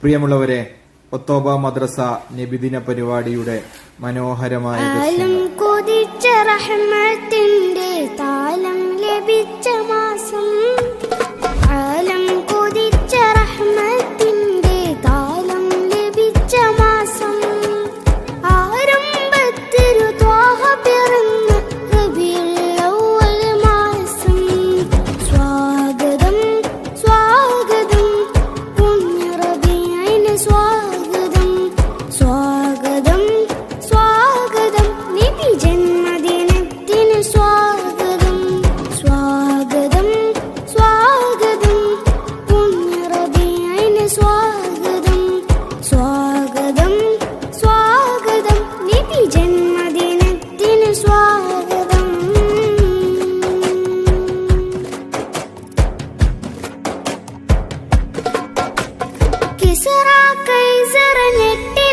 പ്രിയമുള്ളവരെ, ഒത്തോബ മദ്രസ നബിദിന പരിപാടിയുടെ മനോഹരമായ കൊതിച്ച റഹ്മത്തിന്റെ താലം ലഭിച്ച മാസം, ആലം കൊതിച്ച റഹ്മത്തിന്റെ താലം ലഭിച്ച മാസം, ആരംഭത്തിരു ത്വാഹ പിറന്ന റബീഉൽ അവ്വൽ മാസം. സ്വാഗതം സ്വാഗതം പുണ്യ റബീഇന് സ്വാഗതം, സ്വാഗതം സ്വാഗതം നബി ജന്മദിനത്തിന് സ്വാഗതം, സ്വാഗതം സ്വാഗതം പുണ്യ റബീഇന് സ്വാഗതം, സ്വാഗതം സ്വാഗതം നബി ജന്മദിനത്തിന് സ്വാഗതം. കിസ്റ കൈസർ ഞെട്ടി